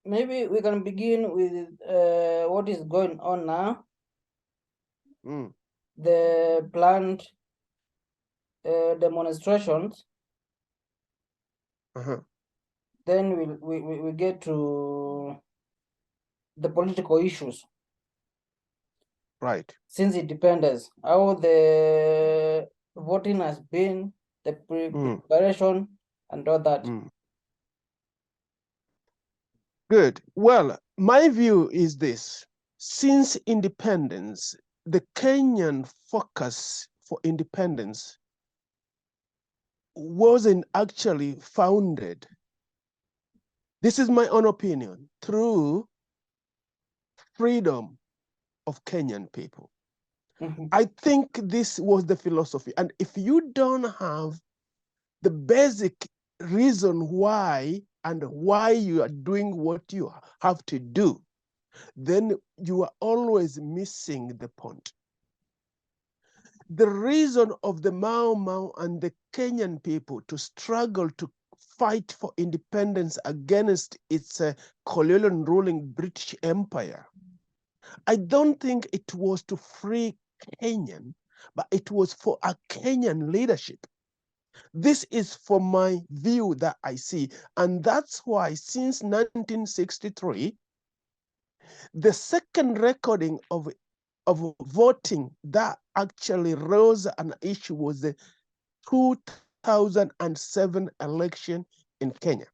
maybe we can begin with what is going on now. The planned demonstrations. Then we get to the political issues. Right. Since independence, how the voting has been, the preparation and all that. Good. Well, my view is this. Since independence, the Kenyan focus for independence wasn't actually founded, this is my own opinion, through freedom of Kenyan people. I think this was the philosophy. And if you don't have the basic reason why and why you are doing what you have to do, then you are always missing the point. The reason of the Mau Mau and the Kenyan people to struggle to fight for independence against its colonial ruling British Empire, I don't think it was to free Kenyan, but it was for a Kenyan leadership. This is from my view that I see. And that's why since 1963, the second recording of voting that actually rose an issue was the 2007 election in Kenya.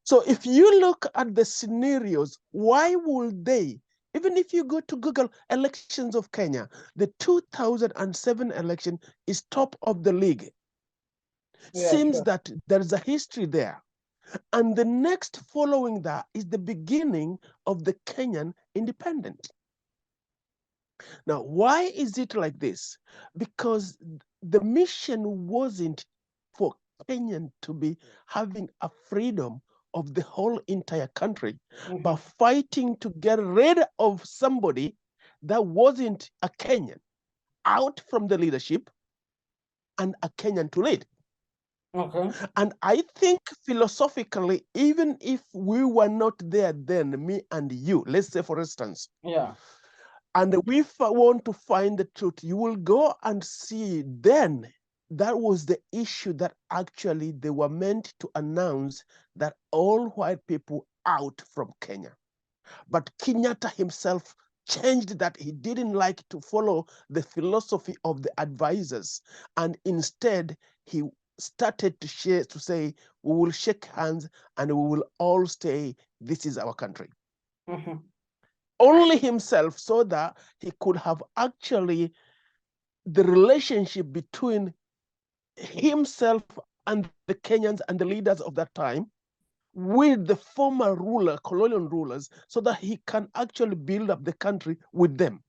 So if you look at the scenarios, why would they, even if you go to Google elections of Kenya, the 2007 election is top of the league. Seems that there's a history there. And the next following that is the beginning of the Kenyan independence. Now, why is it like this? Because the mission wasn't for Kenyan to be having a freedom of the whole entire country, but fighting to get rid of somebody that wasn't a Kenyan out from the leadership and a Kenyan to lead. And I think philosophically, even if we were not there then, me and you, let's say for instance, and we want to find the truth, you will go and see then that was the issue that actually they were meant to announce that all white people out from Kenya. But Kenyatta himself changed that. He didn't like to follow the philosophy of the advisors. And instead, he started to say, we will shake hands and we will all stay. This is our country. Only himself, so that he could have actually the relationship between himself and the Kenyans and the leaders of that time with the former colonial rulers, so that he can actually build up the country with them.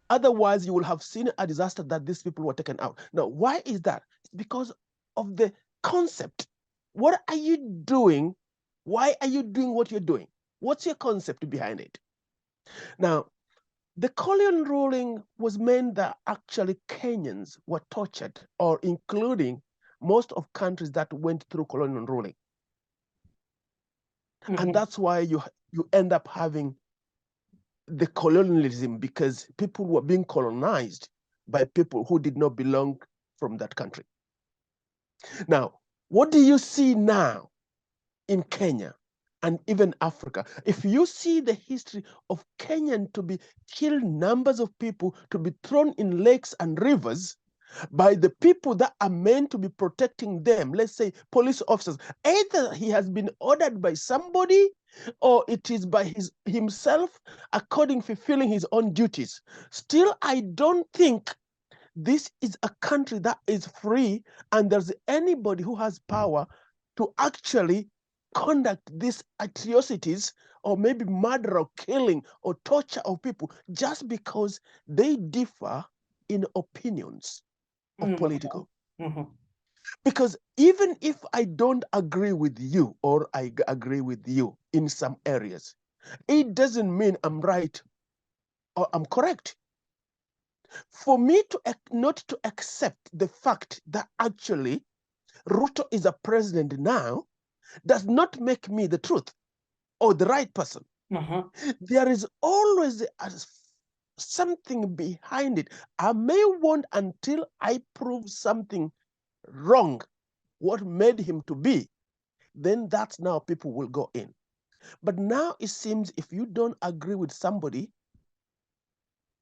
Otherwise, you will have seen a disaster that these people were taken out. Now, why is that? It's because of the concept. What are you doing? Why are you doing what you're doing? What's your concept behind it? Now, the colonial ruling was meant that actually Kenyans were tortured, or including most of countries that went through colonial ruling. And that's why you end up having the colonialism, because people were being colonized by people who did not belong from that country. Now, what do you see now in Kenya and even Africa? If you see the history of Kenyan to be killed, numbers of people to be thrown in lakes and rivers by the people that are meant to be protecting them, let's say police officers, either he has been ordered by somebody or it is by himself according fulfilling his own duties. Still, I don't think this is a country that is free and there's anybody who has power to actually conduct these atrocities or maybe murder or killing or torture of people just because they differ in opinions of political. Because even if I don't agree with you or I agree with you in some areas, it doesn't mean I'm right or I'm correct. For me to not to accept the fact that actually Ruto is a president now does not make me the truth or the right person. There is always something behind it. I may want until I prove something wrong, what made him to be, then that's now people will go in. But now it seems if you don't agree with somebody,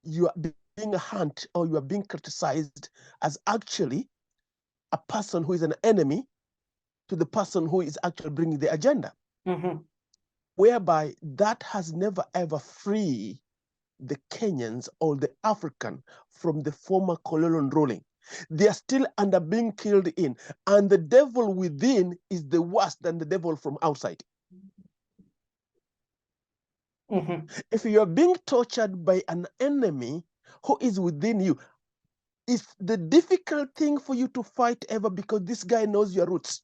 you are being a hunt or you are being criticized as actually a person who is an enemy to the person who is actually bringing the agenda. Whereby that has never ever freed the Kenyans or the African from the former colonial ruling. They are still under being killed in, and the devil within is the worse than the devil from outside. If you are being tortured by an enemy who is within you, it's the difficult thing for you to fight ever, because this guy knows your roots.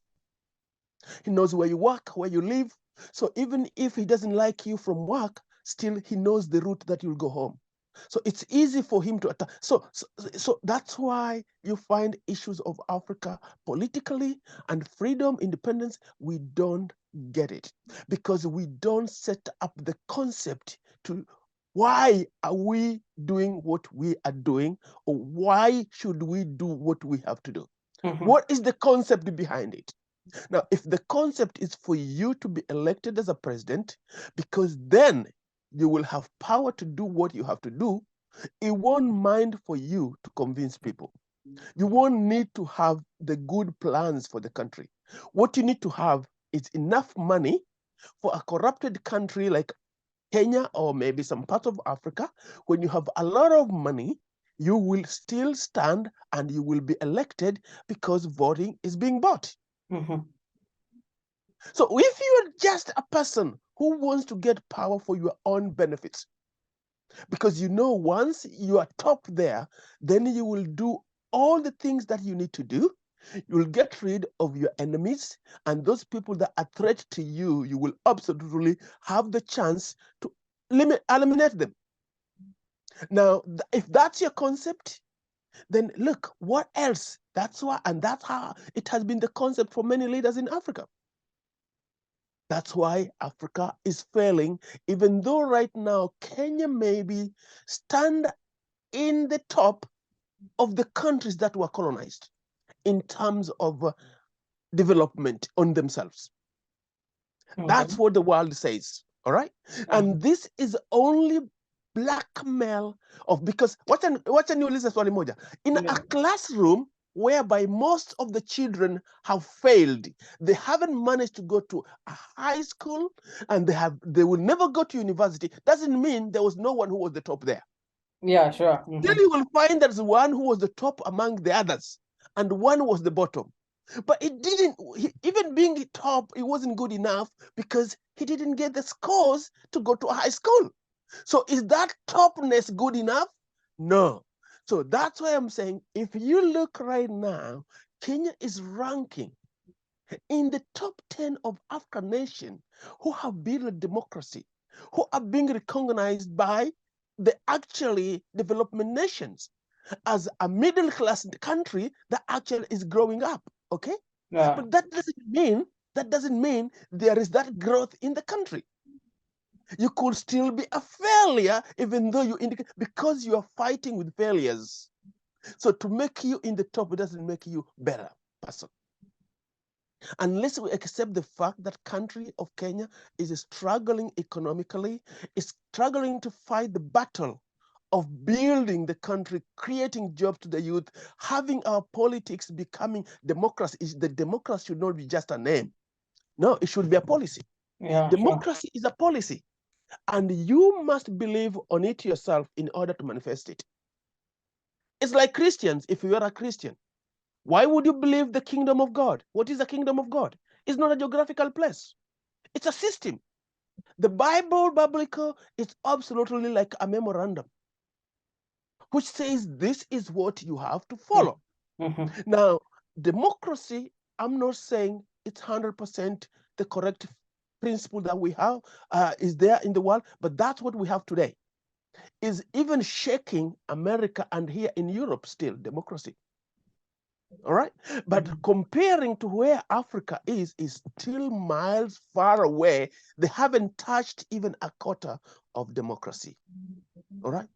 He knows where you work, where you live. So even if he doesn't like you from work, still he knows the route that you'll go home. So it's easy for him to attack. So that's why you find issues of Africa politically and freedom, independence, we don't get it, because we don't set up the concept to why are we doing what we are doing, or why should we do what we have to do? What is the concept behind it? Now, if the concept is for you to be elected as a president, because then you will have power to do what you have to do, it won't mind for you to convince people. You won't need to have the good plans for the country. What you need to have is enough money for a corrupted country like Kenya or maybe some part of Africa. When you have a lot of money, you will still stand and you will be elected because voting is being bought. So if you are just a person who wants to get power for your own benefits, because you know once you are top there, then you will do all the things that you need to do. You will get rid of your enemies, and those people that are threat to you, you will absolutely have the chance to eliminate them. Now, if that's your concept, then look, what else? That's why, and that's how it has been the concept for many leaders in Africa. That's why Africa is failing, even though right now Kenya maybe stand in the top of the countries that were colonized in terms of development on themselves. That's what the world says, all right? And this is only blackmail of, because wacha niulize swali moja. In a classroom whereby most of the children have failed, they haven't managed to go to a high school, and they will never go to university, doesn't mean there was no one who was the top there. Yeah, sure. Then you will find there's one who was the top among the others, and one was the bottom. But it didn't, even being top, it wasn't good enough because he didn't get the scores to go to a high school. So is that topness good enough? No. So that's why I'm saying, if you look right now, Kenya is ranking in the top 10 of African nations who have built a democracy, who are being recognized by the actually development nations as a middle class country that actually is growing up. Okay? Yeah. But that doesn't mean there is that growth in the country. You could still be a failure even though you indicate, because you are fighting with failures. So to make you in the top, it doesn't make you better person. Unless we accept the fact that country of Kenya is struggling economically, is struggling to fight the battle of building the country, creating jobs to the youth, having our politics becoming democracy. The democracy should not be just a name. No, it should be a policy. Yeah, democracy is a policy, and you must believe on it yourself in order to manifest it. It's like Christians. If you are a Christian, why would you believe the kingdom of God? What is the kingdom of God? It's not a geographical place. It's a system. The biblical, is absolutely like a memorandum, which says this is what you have to follow. Now, democracy, I'm not saying it's 100% the correct principle that we have is there in the world, but that's what we have today. Is even shaking America and here in Europe still democracy. All right. But comparing to where Africa is still miles far away. They haven't touched even a quarter of democracy. All right.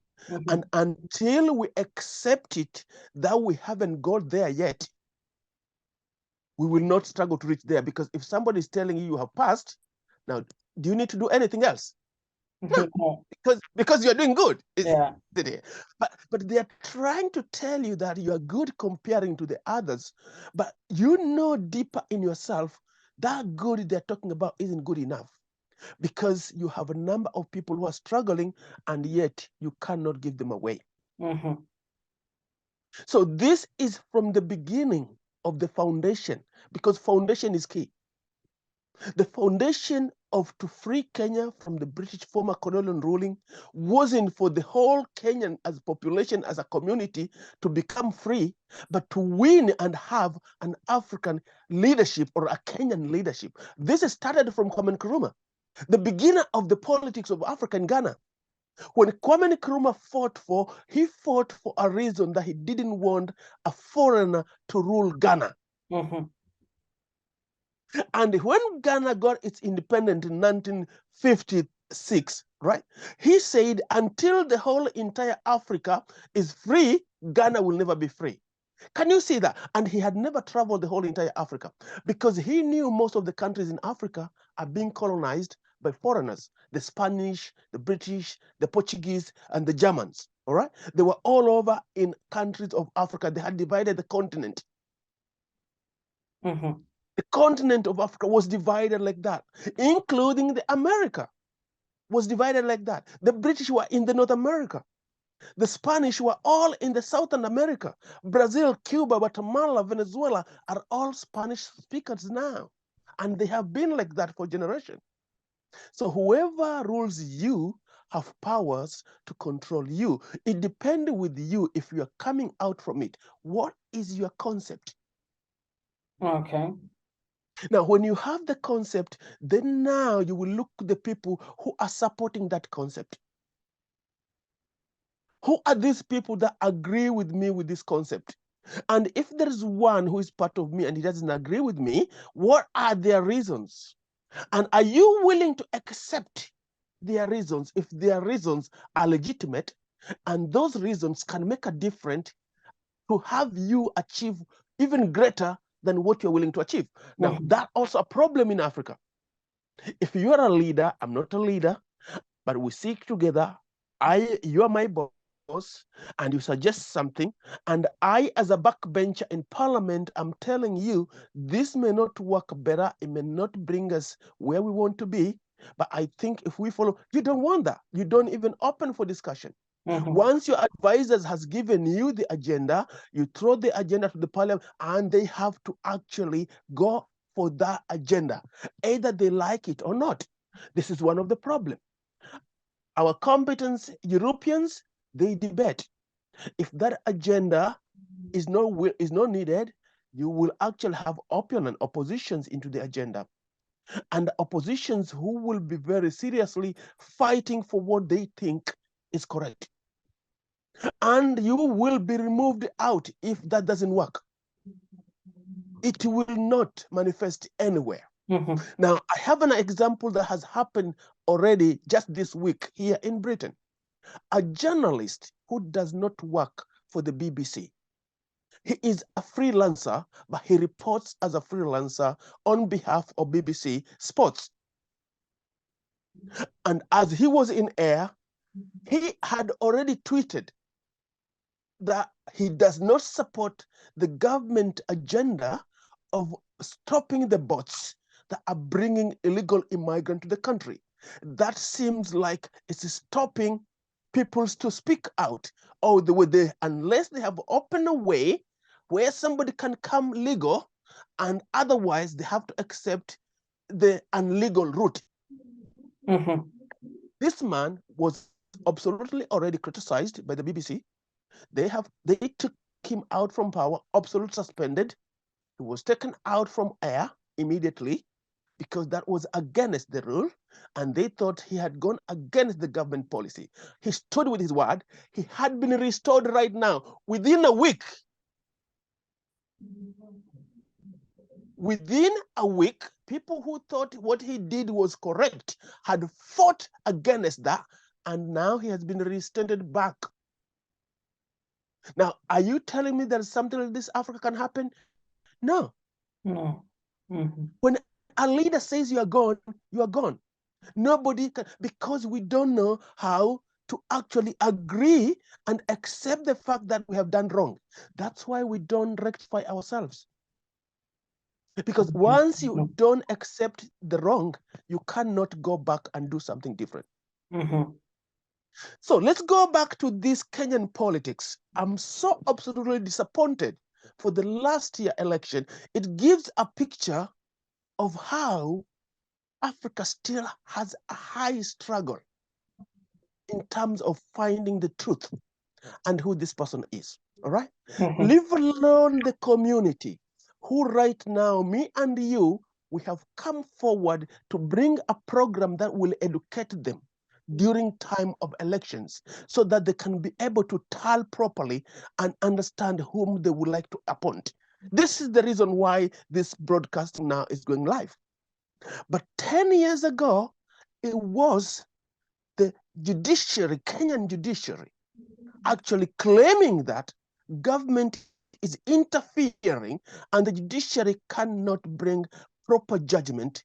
And until we accept it that we haven't got there yet, we will not struggle to reach there. Because if somebody is telling you have passed, now, do you need to do anything else? No, because you're doing good. Yeah. But they are trying to tell you that you are good comparing to the others, but you know deeper in yourself that good they're talking about isn't good enough, because you have a number of people who are struggling and yet you cannot give them away. So this is from the beginning of the foundation, because foundation is key. The foundation of to free Kenya from the British former colonial ruling wasn't for the whole Kenyan as population, as a community, to become free, but to win and have an African leadership or a Kenyan leadership. This started from Kwame Nkrumah, the beginner of the politics of Africa in Ghana. When Kwame Nkrumah he fought for a reason that he didn't want a foreigner to rule Ghana. And when Ghana got its independence in 1956, right, he said, until the whole entire Africa is free, Ghana will never be free. Can you see that? And he had never traveled the whole entire Africa, because he knew most of the countries in Africa are being colonized by foreigners, the Spanish, the British, the Portuguese, and the Germans, all right? They were all over in countries of Africa. They had divided the continent. The continent of Africa was divided like that, including the America was divided like that. The British were in the North America. The Spanish were all in the Southern America. Brazil, Cuba, Guatemala, Venezuela are all Spanish speakers now. And they have been like that for generations. So whoever rules you have powers to control you. It depends with you if you are coming out from it. What is your concept? Okay. Now, when you have the concept, then now you will look at the people who are supporting that concept. Who are these people that agree with me with this concept? And if there is one who is part of me and he doesn't agree with me, what are their reasons? And are you willing to accept their reasons if their reasons are legitimate and those reasons can make a difference to have you achieve even greater than what you're willing to achieve? Now, that's also a problem in Africa. If you are a leader, I'm not a leader, but we seek together, you are my boss, and you suggest something, and I, as a backbencher in parliament, I'm telling you, this may not work better, it may not bring us where we want to be, but I think if we follow, you don't want that. You don't even open for discussion. Once your advisors has given you the agenda, you throw the agenda to the parliament, and they have to actually go for that agenda, either they like it or not. This is one of the problems. Our competence Europeans, they debate. If that agenda is not needed, you will actually have oppositions into the agenda. And oppositions who will be very seriously fighting for what they think is correct. And you will be removed out if that doesn't work. It will not manifest anywhere. Now, I have an example that has happened already just this week here in Britain. A journalist who does not work for the BBC. He is a freelancer, but he reports as a freelancer on behalf of BBC Sports. And as he was in air, he had already tweeted that he does not support the government agenda of stopping the boats that are bringing illegal immigrants to the country. That seems like it's stopping people to speak out. Oh, unless they have opened a way where somebody can come legal, and otherwise they have to accept the illegal route. This man was absolutely already criticized by the BBC. They took him out from power, absolutely suspended. He was taken out from air immediately because that was against the rule, and they thought he had gone against the government policy. He stood with his word. He had been restored right now within a week. Within a week, people who thought what he did was correct had fought against that, and now he has been reinstated back. Now, are you telling me that something like this Africa can happen? No. No. When a leader says you are gone, you are gone. Nobody can, because we don't know how to actually agree and accept the fact that we have done wrong. That's why we don't rectify ourselves. Because once you don't accept the wrong, you cannot go back and do something different. So let's go back to this Kenyan politics. I'm so absolutely disappointed for the last year election. It gives a picture of how Africa still has a high struggle in terms of finding the truth and who this person is, all right? Leave alone the community who right now, me and you, we have come forward to bring a program that will educate them during time of elections so that they can be able to tell properly and understand whom they would like to appoint. This is the reason why this broadcasting now is going live. But 10 years ago, it was the judiciary, Kenyan judiciary, actually claiming that government is interfering and the judiciary cannot bring proper judgment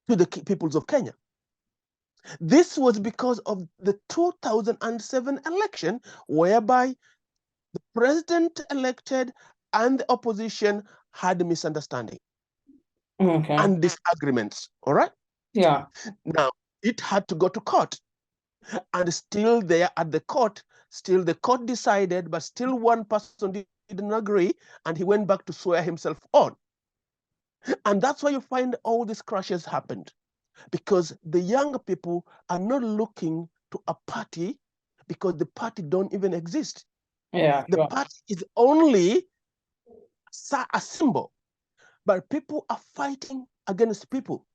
to the peoples of Kenya. This was because of the 2007 election, whereby the president elected and the opposition had a misunderstanding and disagreements, all right? Yeah. Now, it had to go to court. And still there at the court, still the court decided, but still one person didn't agree, and he went back to swear himself on. And that's why you find all these crashes happened, because the young people are not looking to a party because the party don't even exist. Yeah. The party is only a symbol, but people are fighting against people.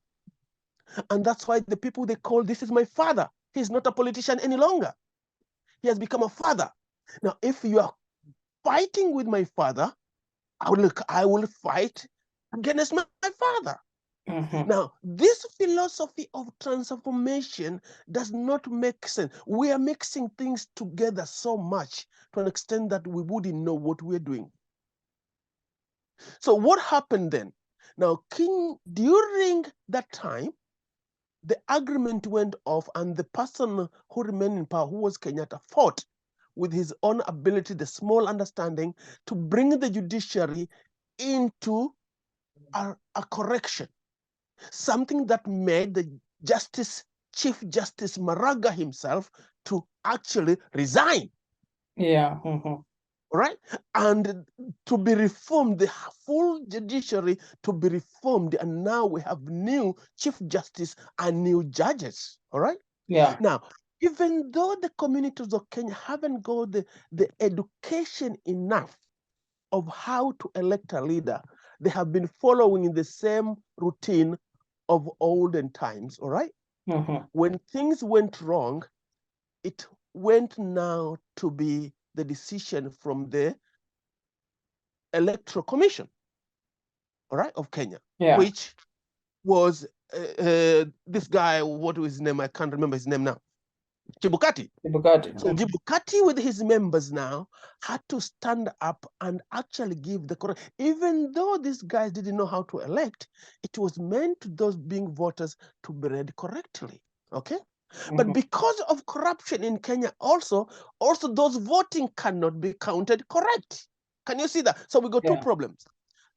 And that's why the people they call, this is my father. He's not a politician any longer. He has become a father. Now, if you are fighting with my father, I will fight against my father. Now, this philosophy of transformation does not make sense. We are mixing things together so much to an extent that we wouldn't know what we're doing. So what happened then? Now, during that time, the agreement went off and the person who remained in power, who was Kenyatta, fought with his own ability, the small understanding, to bring the judiciary into a correction, something that made the Chief Justice Maraga himself to actually resign. Yeah. Right? And to be reformed, the full judiciary to be reformed, and now we have new Chief Justice and new judges. All right? Yeah. Now, even though the communities of Kenya haven't got the education enough of how to elect a leader, they have been following the same routine of olden times, all right? When things went wrong, it went now to be the decision from the Electoral Commission, all right, of Kenya, which was this guy, what was his name? I can't remember his name now. Chebukati. So Chebukati with his members now had to stand up and actually give the correct, even though these guys didn't know how to elect, it was meant to those being voters to be read correctly, okay? But because of corruption in Kenya also those voting cannot be counted correct. Can you see that? So we got two problems.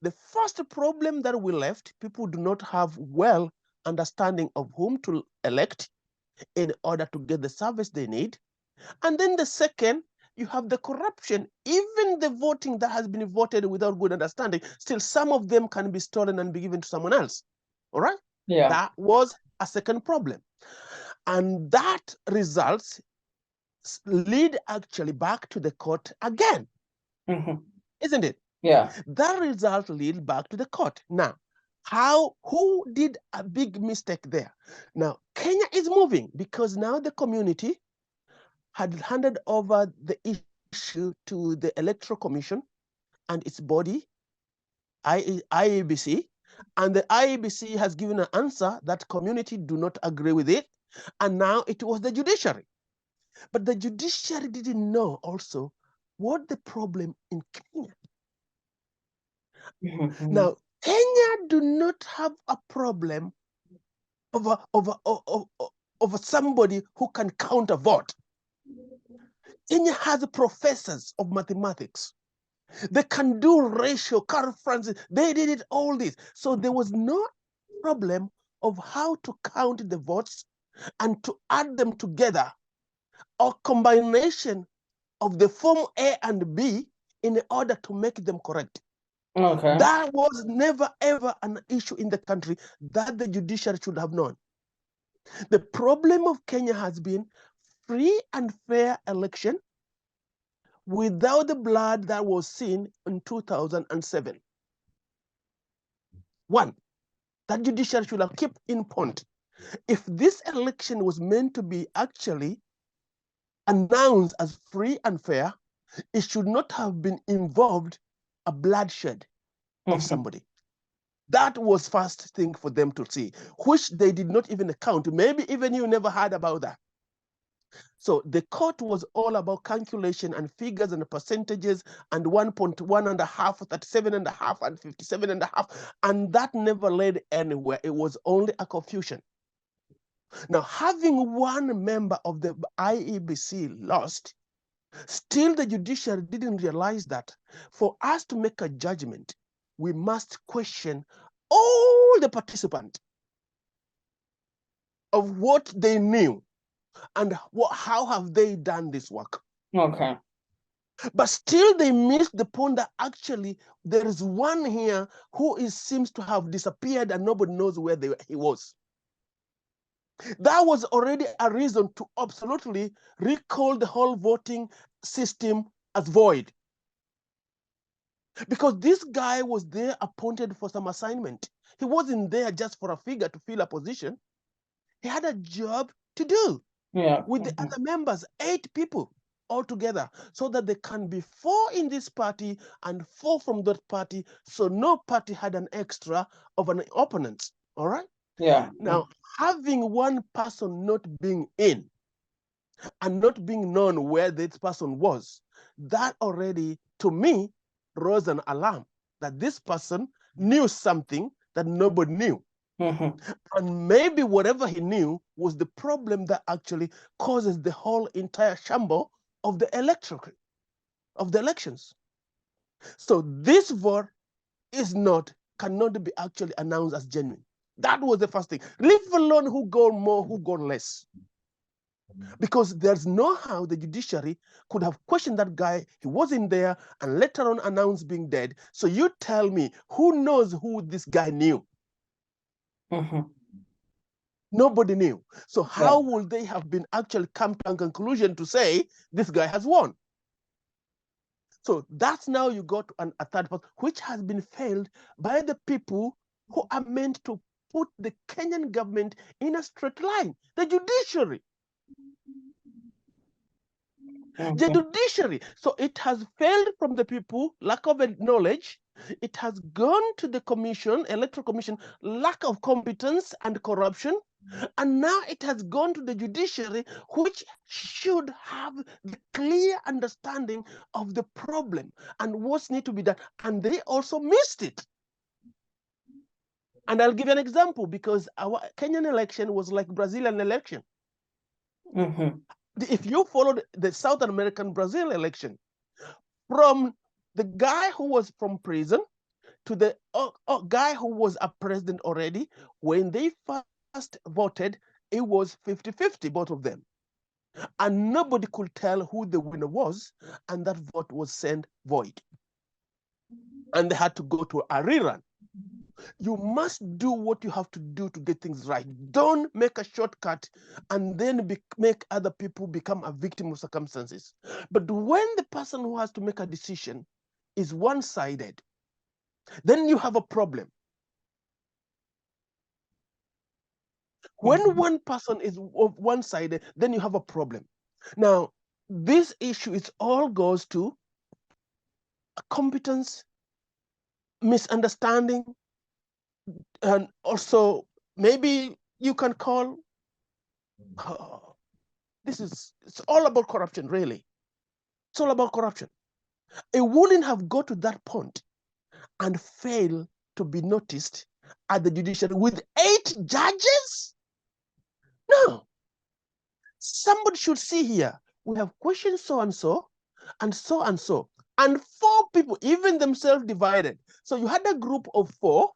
The first problem that we left, people do not have well understanding of whom to elect in order to get the service they need. And then the second, you have the corruption. Even the voting that has been voted without good understanding, still some of them can be stolen and be given to someone else. All right? Yeah. That was a second problem. And that results lead actually back to the court again. Isn't it? Yeah. That result lead back to the court. Now, who did a big mistake there? Now, Kenya is moving because now the community had handed over the issue to the Electoral Commission and its body, IEBC, and the IEBC has given an answer that community do not agree with it, and now it was the judiciary. But the judiciary didn't know also what the problem in Kenya. Now, Kenya do not have a problem over somebody who can counter vote. Kenya has professors of mathematics. They can do ratio, Carl Francis, they did it all this. So there was no problem of how to count the votes and to add them together, or combination of the form A and B in order to make them correct. Okay. That was never ever an issue in the country that the judiciary should have known. The problem of Kenya has been free and fair election without the blood that was seen in 2007. One, that judiciary should have kept in point. If this election was meant to be actually announced as free and fair, it should not have been involved a bloodshed of somebody. That was first thing for them to see, which they did not even account. Maybe even you never heard about that. So the court was all about calculation and figures and percentages and 1.1 and a half, 37 and a half, and 57 and a half, and that never led anywhere. It was only a confusion. Now, having one member of the IEBC lost, still the judiciary didn't realize that for us to make a judgment, we must question all the participants of what they knew and how have they done this work. Okay. But still they missed the point that actually there is one here who seems to have disappeared and nobody knows where he was. That was already a reason to absolutely recall the whole voting system as void. Because this guy was there appointed for some assignment. He wasn't there just for a figure to fill a position. He had a job to do with the other members, 8 people altogether, so that there can be 4 in this party and 4 from that party, so no party had an extra of an opponent, all right? Yeah. Now, having one person not being in and not being known where this person was, that already, to me, rose an alarm that this person knew something that nobody knew. And maybe whatever he knew was the problem that actually causes the whole entire shamble of the elections. So this vote cannot be actually announced as genuine. That was the first thing. Leave alone who got more, who got less. Because there's no how the judiciary could have questioned that guy. He wasn't there and later on announced being dead. So you tell me, who knows who this guy knew? Nobody knew. So how would they have been actually come to a conclusion to say this guy has won? So that's now you got a third part, which has been failed by the people who are meant to put the Kenyan government in a straight line, the judiciary. The judiciary. So it has failed from the people, lack of knowledge. It has gone to the commission, electoral commission, lack of competence and corruption. And now it has gone to the judiciary, which should have the clear understanding of the problem and what's need to be done. And they also missed it. And I'll give you an example, because our Kenyan election was like Brazilian election. If you followed the South American Brazil election, from the guy who was from prison to the guy who was a president already, when they first voted, it was 50-50, both of them. And nobody could tell who the winner was, and that vote was sent void. And they had to go to a rerun. You must do what you have to do to get things right. Don't make a shortcut and then make other people become a victim of circumstances. But when the person who has to make a decision is one-sided, then you have a problem. When one person is one-sided, then you have a problem. Now, this issue all goes to a competence misunderstanding, and also maybe you can call, it's all about corruption, really. It's all about corruption. It wouldn't have got to that point and fail to be noticed at the judiciary with 8 judges? No. Somebody should see here. We have questioned so and so, and so and so, and 4 people, even themselves divided. So you had a group of 4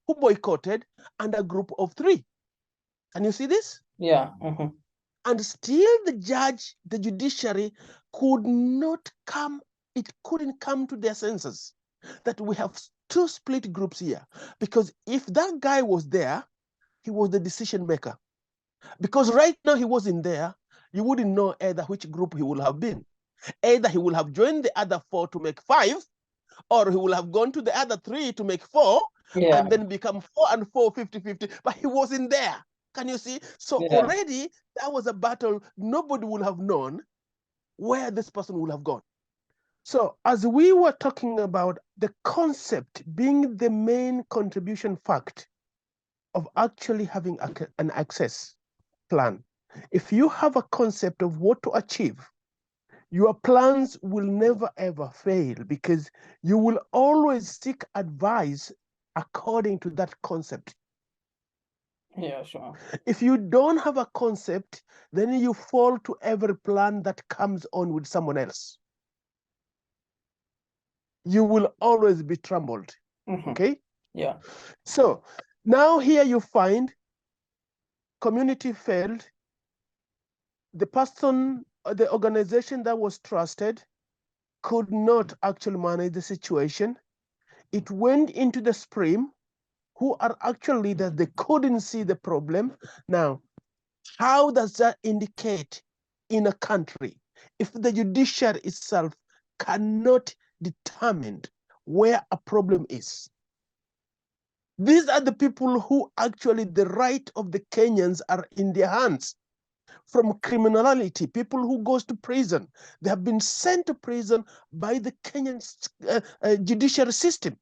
who boycotted and a group of 3. Can you see this? Yeah. And still the judiciary could not come, it couldn't come to their senses that we have 2 split groups here. Because if that guy was there, he was the decision maker. Because right now he wasn't there, you wouldn't know either which group he would have been. Either he will have joined the other 4 to make 5, or he will have gone to the other 3 to make 4, and then become 4 and 4, 50-50, but he wasn't there. Can you see? So already that was a battle. Nobody would have known where this person would have gone. So as we were talking about the concept being the main contribution fact of actually having an access plan, if you have a concept of what to achieve, your plans will never ever fail, because you will always seek advice according to that concept. Yeah, sure. If you don't have a concept, then you fall to every plan that comes on with someone else. You will always be troubled. Okay? Yeah. So now here you find community failed. The person, the organization that was trusted could not actually manage the situation. It went into the Supreme, who are actually leaders. They couldn't see the problem. Now, how does that indicate in a country if the judiciary itself cannot determine where a problem is? These are the people who actually, the right of the Kenyans are in their hands. From criminality, people who goes to prison, they have been sent to prison by the Kenyan judiciary system.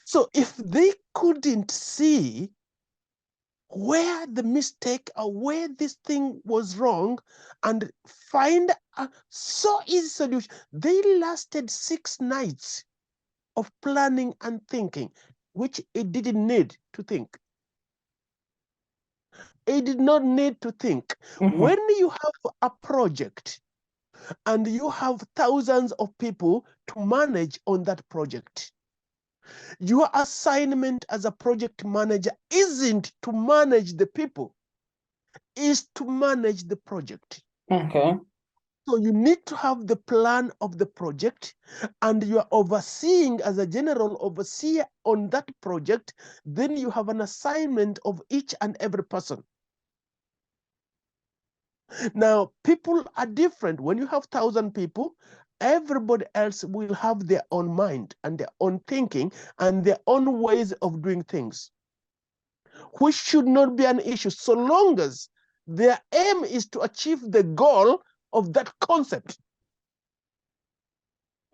So if they couldn't see where the mistake or where this thing was wrong and find a so easy solution, they lasted 6 nights of planning and thinking, which it didn't need to think. It did not need to think. When you have a project and you have thousands of people to manage on that project, your assignment as a project manager isn't to manage the people, is to manage the project. Okay. So you need to have the plan of the project, and you are overseeing as a general overseer on that project. Then you have an assignment of each and every person. Now, people are different. When you have 1,000 people, everybody else will have their own mind and their own thinking and their own ways of doing things, which should not be an issue so long as their aim is to achieve the goal of that concept.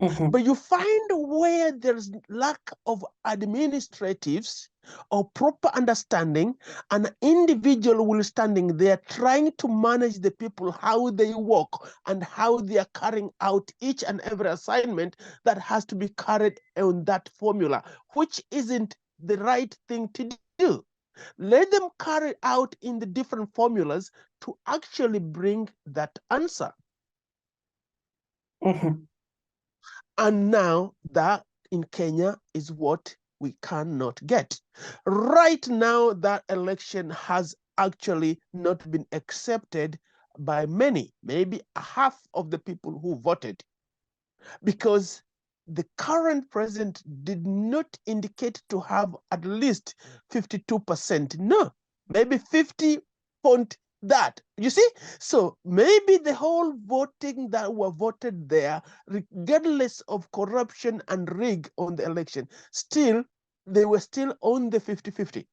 But you find where there's lack of administratives or proper understanding, an individual will standing there trying to manage the people, how they work and how they are carrying out each and every assignment that has to be carried on that formula, which isn't the right thing to do. Let them carry out in the different formulas to actually bring that answer. And now that in Kenya is what we cannot get. Right now, that election has actually not been accepted by many, maybe half of the people who voted, because the current president did not indicate to have at least 52%. No, maybe 50 point that. You see? So maybe the whole voting that were voted there, regardless of corruption and rig on the election, still, they were still on the 50-50.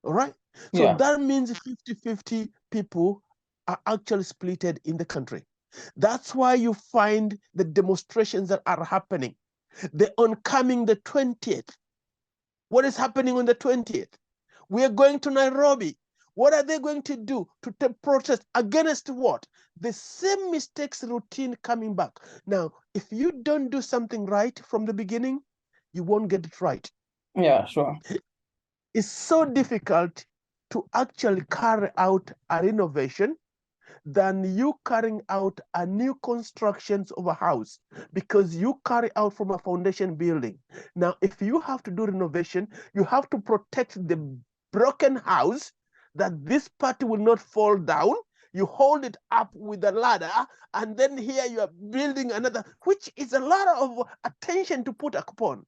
All right? So that means 50-50 people are actually splitted in the country. That's why you find the demonstrations that are happening. The oncoming the 20th. What is happening on the 20th? We are going to Nairobi. What are they going to do to protest against what? The same mistakes routine coming back. Now, if you don't do something right from the beginning, you won't get it right. Yeah, sure. It's so difficult to actually carry out a renovation than you carrying out a new constructions of a house, because you carry out from a foundation building. Now, if you have to do renovation, you have to protect the broken house, that this part will not fall down. You hold it up with a ladder, and then here you are building another, which is a lot of attention to put upon.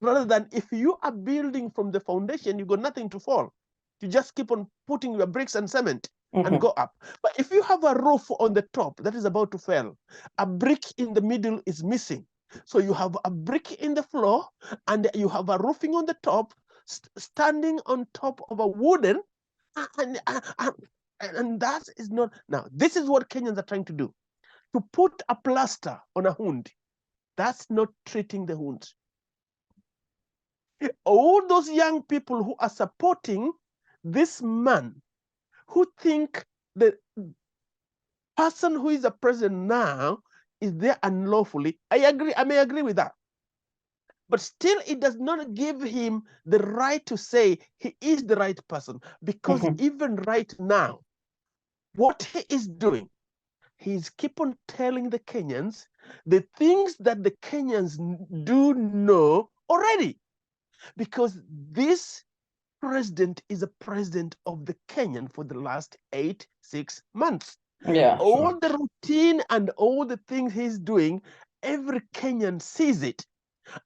Rather than if you are building from the foundation, you got nothing to fall. You just keep on putting your bricks and cement and go up. But if you have a roof on the top that is about to fail, a brick in the middle is missing. So you have a brick in the floor and you have a roofing on the top, standing on top of a wooden, and that is not. Now, this is what Kenyans are trying to do. To put a plaster on a wound, that's not treating the wound. All those young people who are supporting this man, who think the person who is the president now is there unlawfully, I may agree with that. But still, it does not give him the right to say he is the right person, because even right now, what he is doing, he's keep on telling the Kenyans the things that the Kenyans do know already, because this president is a president of the Kenyan for the last 6 months. Yeah, all sure. the routine and all the things he's doing, every Kenyan sees it,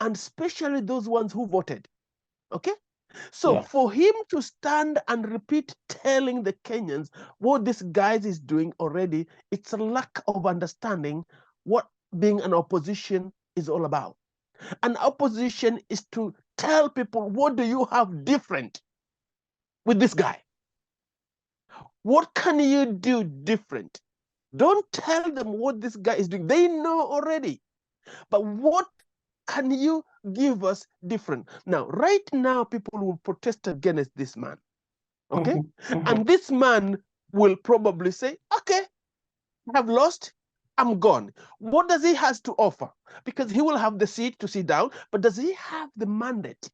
and especially those ones who voted. Okay? So Yeah. for him to stand and repeat telling the Kenyans what this guy is doing already, it's a lack of understanding what being an opposition is all about. An opposition is to tell people, what do you have different with this guy? What can you do different? Don't tell them what this guy is doing. They know already. But what can you give us different? Now, right now, people will protest against this man. Okay? And this man will probably say, okay, I have lost. I'm gone. What does he has to offer? Because he will have the seat to sit down, but does he have the mandate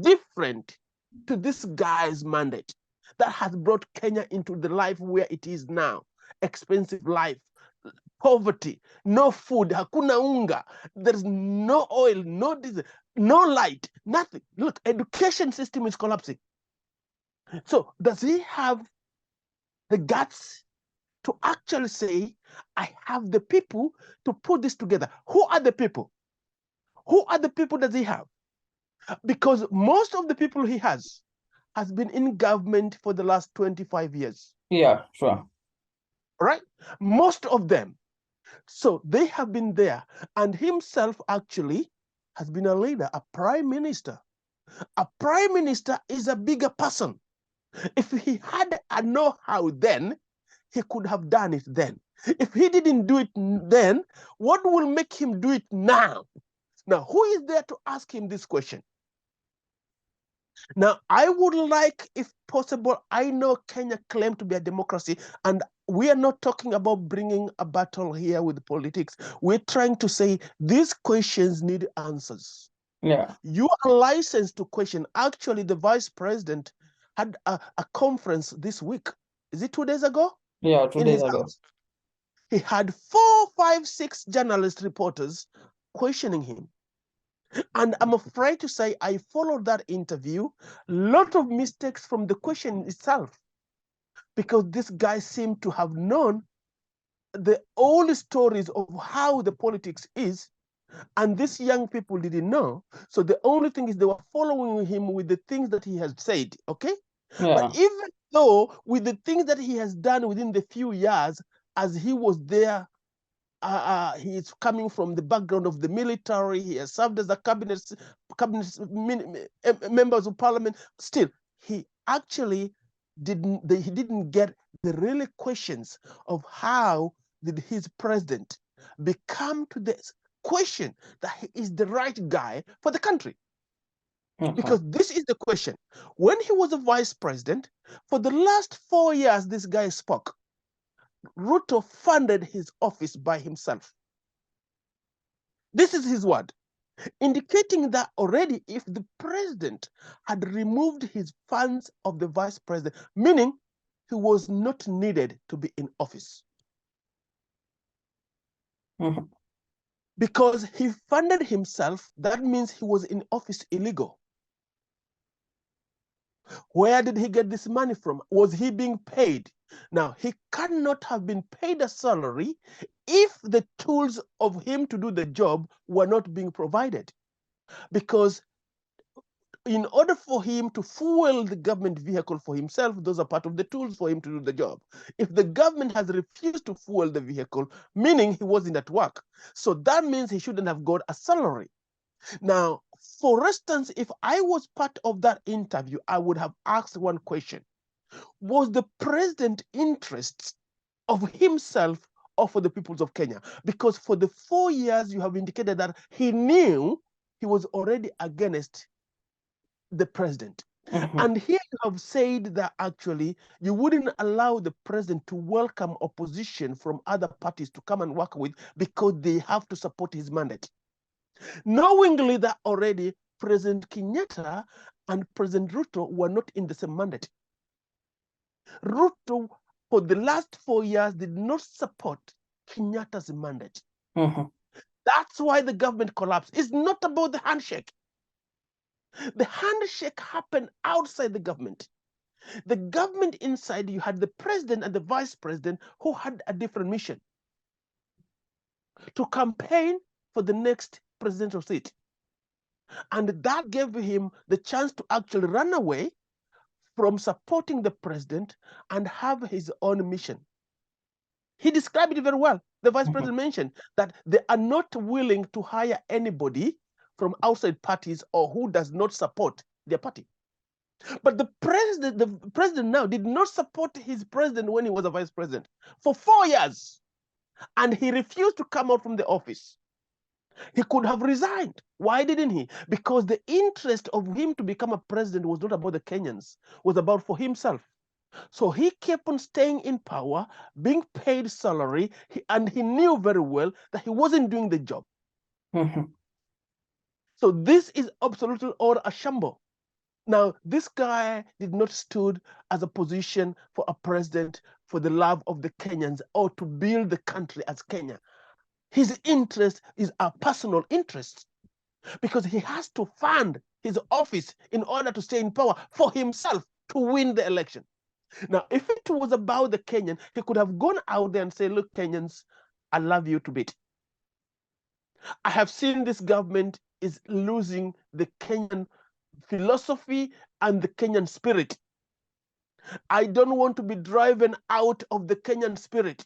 different to this guy's mandate that has brought Kenya into the life where it is now? Expensive life, poverty, no food, hakuna unga, there's no oil, no diesel, no light, nothing. Look, education system is collapsing. So does he have the guts to actually say, I have the people to put this together? Who are the people? Who are the people that he have? Because most of the people he has been in government for the last 25 years. Yeah, sure. Right? Most of them. So they have been there. And himself actually has been a leader, a prime minister. A prime minister is a bigger person. If he had a know-how then, he could have done it then. If he didn't do it then, what will make him do it now? Now, who is there to ask him this question? Now, I would like, if possible, I know Kenya claims to be a democracy, and we are not talking about bringing a battle here with politics. We're trying to say these questions need answers. Yeah. You are licensed to question. Actually, the vice president had a conference this week. Is it 2 days ago? Yeah, 2 days ago. House. He had 4, 5, 6 journalist reporters questioning him. And I'm afraid to say I followed that interview. A lot of mistakes from the question itself, because this guy seemed to have known the old stories of how the politics is, and these young people didn't know. So the only thing is they were following him with the things that he has said, okay? Yeah. But even though with the things that he has done within the few years, as he was there, he is coming from the background of the military. He has served as a cabinet members of parliament. Still, he actually didn't get the really questions of how did his president become to this question that he is the right guy for the country. Because Mm-hmm. this is the question. When he was a vice president, for the last 4 years, this guy spoke. Ruto funded his office by himself. This is his word, indicating that already if the president had removed his funds of the vice president, meaning he was not needed to be in office. Mm-hmm. Because he funded himself, that means he was in office illegal. Where did he get this money from? Was he being paid? Now, he cannot have been paid a salary if the tools of him to do the job were not being provided. Because in order for him to fuel the government vehicle for himself, those are part of the tools for him to do the job. If the government has refused to fuel the vehicle, meaning he wasn't at work, so that means he shouldn't have got a salary. Now, for instance, if I was part of that interview, I would have asked one question. Was the president interested of himself or for the peoples of Kenya? Because for the 4 years you have indicated that he knew he was already against the president. Mm-hmm. And here you have said that actually you wouldn't allow the president to welcome opposition from other parties to come and work with because they have to support his mandate. Knowingly that already President Kenyatta and President Ruto were not in the same mandate. Ruto, for the last 4 years, did not support Kenyatta's mandate. Mm-hmm. That's why the government collapsed. It's not about the handshake. The handshake happened outside the government. The government inside, you had the president and the vice president who had a different mission to campaign for the next presidential seat. And that gave him the chance to actually run away from supporting the president and have his own mission. He described it very well. The vice president mentioned that they are not willing to hire anybody from outside parties or who does not support their party. But the president now did not support his president when he was a vice president for 4 years. And he refused to come out from the office. He could have resigned. Why didn't he? Because the interest of him to become a president was not about the Kenyans, was about for himself. So he kept on staying in power, being paid salary, and he knew very well that he wasn't doing the job. Mm-hmm. So this is absolutely all a shamble. Now, this guy did not stood as a position for a president for the love of the Kenyans or to build the country as Kenya. His interest is a personal interest because he has to fund his office in order to stay in power for himself to win the election. Now, if it was about the Kenyan, he could have gone out there and say, look, Kenyans, I love you to bit. I have seen this government is losing the Kenyan philosophy and the Kenyan spirit. I don't want to be driven out of the Kenyan spirit.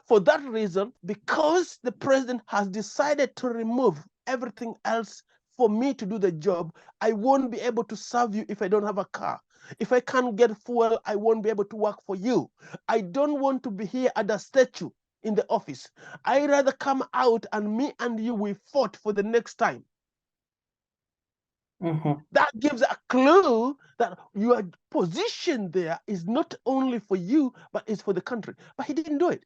For that reason, because the president has decided to remove everything else for me to do the job, I won't be able to serve you if I don't have a car. If I can't get fuel, I won't be able to work for you. I don't want to be here at a statue in the office. I rather come out and me and you, we fought for the next time. Mm-hmm. That gives a clue that your position there is not only for you, but it's for the country. But he didn't do it.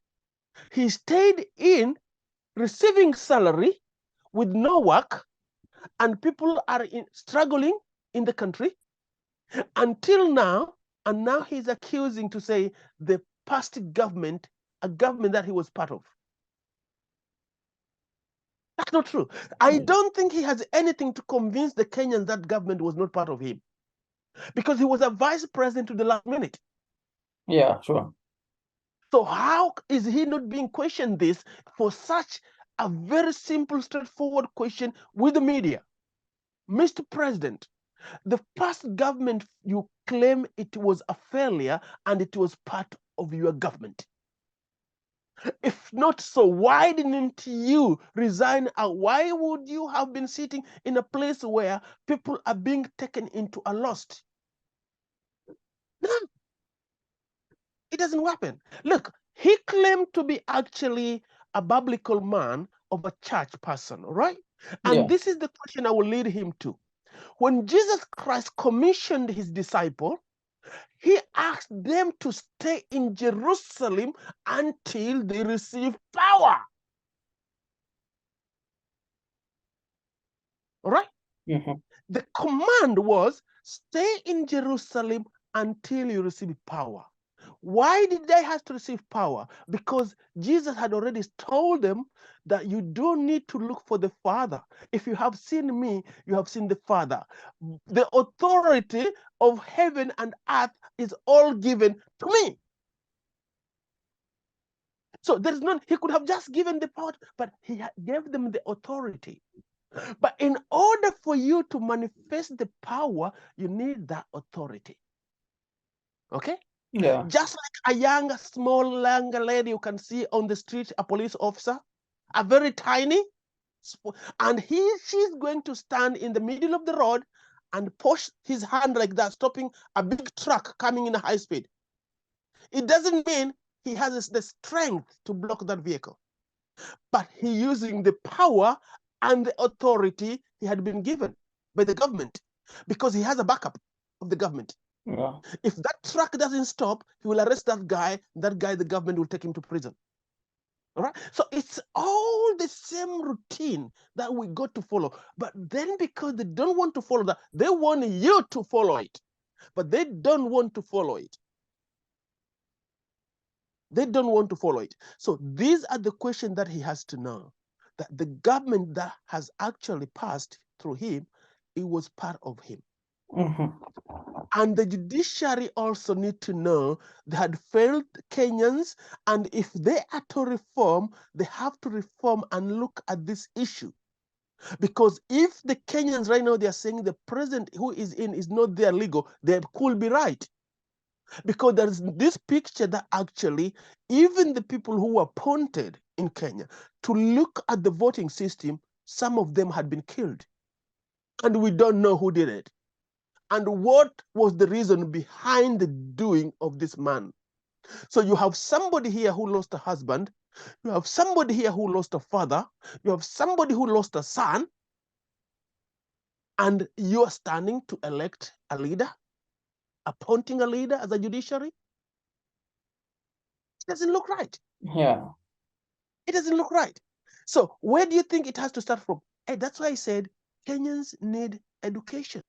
He stayed in receiving salary with no work, and people are struggling in the country until now. And now he's accusing to say the past government, a government that he was part of. That's not true. I don't think he has anything to convince the Kenyans that government was not part of him, because he was a vice president to the last minute. Yeah, sure. So how is he not being questioned this for such a very simple, straightforward question with the media? Mr. President, the past government, you claim it was a failure and it was part of your government. If not so, why didn't you resign? Why would you have been sitting in a place where people are being taken into a lost? No, it doesn't happen. Look, he claimed to be actually a biblical man of a church person, all right? And Yeah. this is the question I will lead him to. When Jesus Christ commissioned his disciple, he asked them to stay in Jerusalem until they receive power. All right? The command was stay in Jerusalem until you receive power. Why did they have to receive power? Because Jesus had already told them that you don't need to look for the Father. If you have seen me, you have seen the Father. The authority of heaven and earth is all given to me. So there is none, he could have just given the power, but he gave them the authority. But in order for you to manifest the power, you need that authority. Okay? Yeah. Just like a young, small, young lady you can see on the street, a police officer, a very tiny, and she's going to stand in the middle of the road and push his hand like that, stopping a big truck coming in a high speed. It doesn't mean he has the strength to block that vehicle, but he's using the power and the authority he had been given by the government, because he has a backup of the government. Yeah. If that truck doesn't stop, he will arrest that guy. That guy, the government will take him to prison. All right. So it's all the same routine that we got to follow. But then because they don't want to follow that, they want you to follow it. But they don't want to follow it. They don't want to follow it. So these are the questions that he has to know. That the government that has actually passed through him, it was part of him. And the judiciary also need to know they had failed Kenyans, and if they are to reform, they have to reform and look at this issue. Because if the Kenyans right now, they are saying the president who is in is not there legal, they could be right. Because there's this picture that actually, even the people who were appointed in Kenya to look at the voting system, some of them had been killed. And we don't know who did it. And what was the reason behind the doing of this man? So you have somebody here who lost a husband. You have somebody here who lost a father. You have somebody who lost a son. And you are standing to elect a leader, appointing a leader as a judiciary. It doesn't look right. Yeah. It doesn't look right. So where do you think it has to start from? And that's why I said Kenyans need education.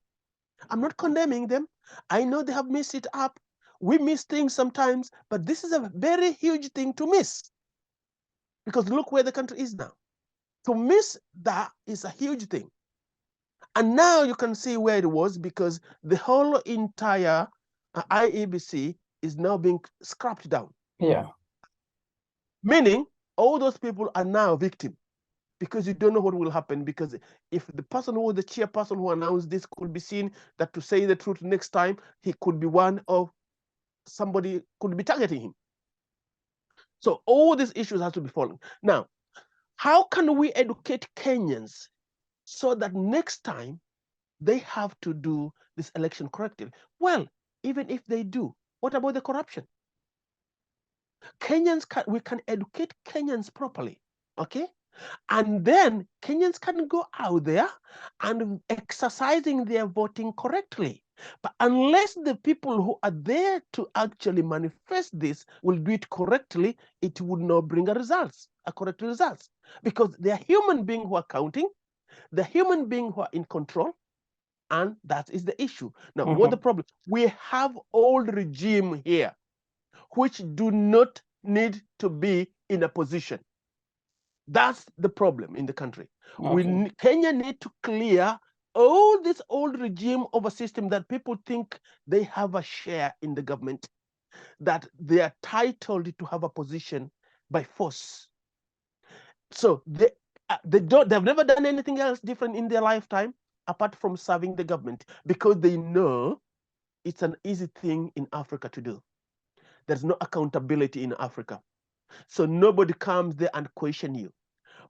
I'm not condemning them. I know they have messed it up. We miss things sometimes, but this is a very huge thing to miss. Because look where the country is now. To miss that is a huge thing. And now you can see where it was, because the whole entire IEBC is now being scrapped down. Yeah. Meaning all those people are now victims, because you don't know what will happen. Because if the person who was the chairperson who announced this could be seen that to say the truth next time, he could be one of somebody could be targeting him. So all these issues have to be followed. Now, how can we educate Kenyans so that next time they have to do this election correctly? Well, even if they do, what about the corruption? We can educate Kenyans properly, okay? And then Kenyans can go out there and exercising their voting correctly. But unless the people who are there to actually manifest this will do it correctly, it would not bring a correct results. Because they are human beings who are counting, the human beings who are in control, and that is the issue. Now, what the problem? We have old regime here, which do not need to be in a position. That's the problem in the country. Okay. Kenya need to clear all this old regime of a system that people think they have a share in the government, that they are titled to have a position by force. So they've never done anything else different in their lifetime apart from serving the government, because they know it's an easy thing in Africa to do. There's no accountability in Africa. So nobody comes there and question you.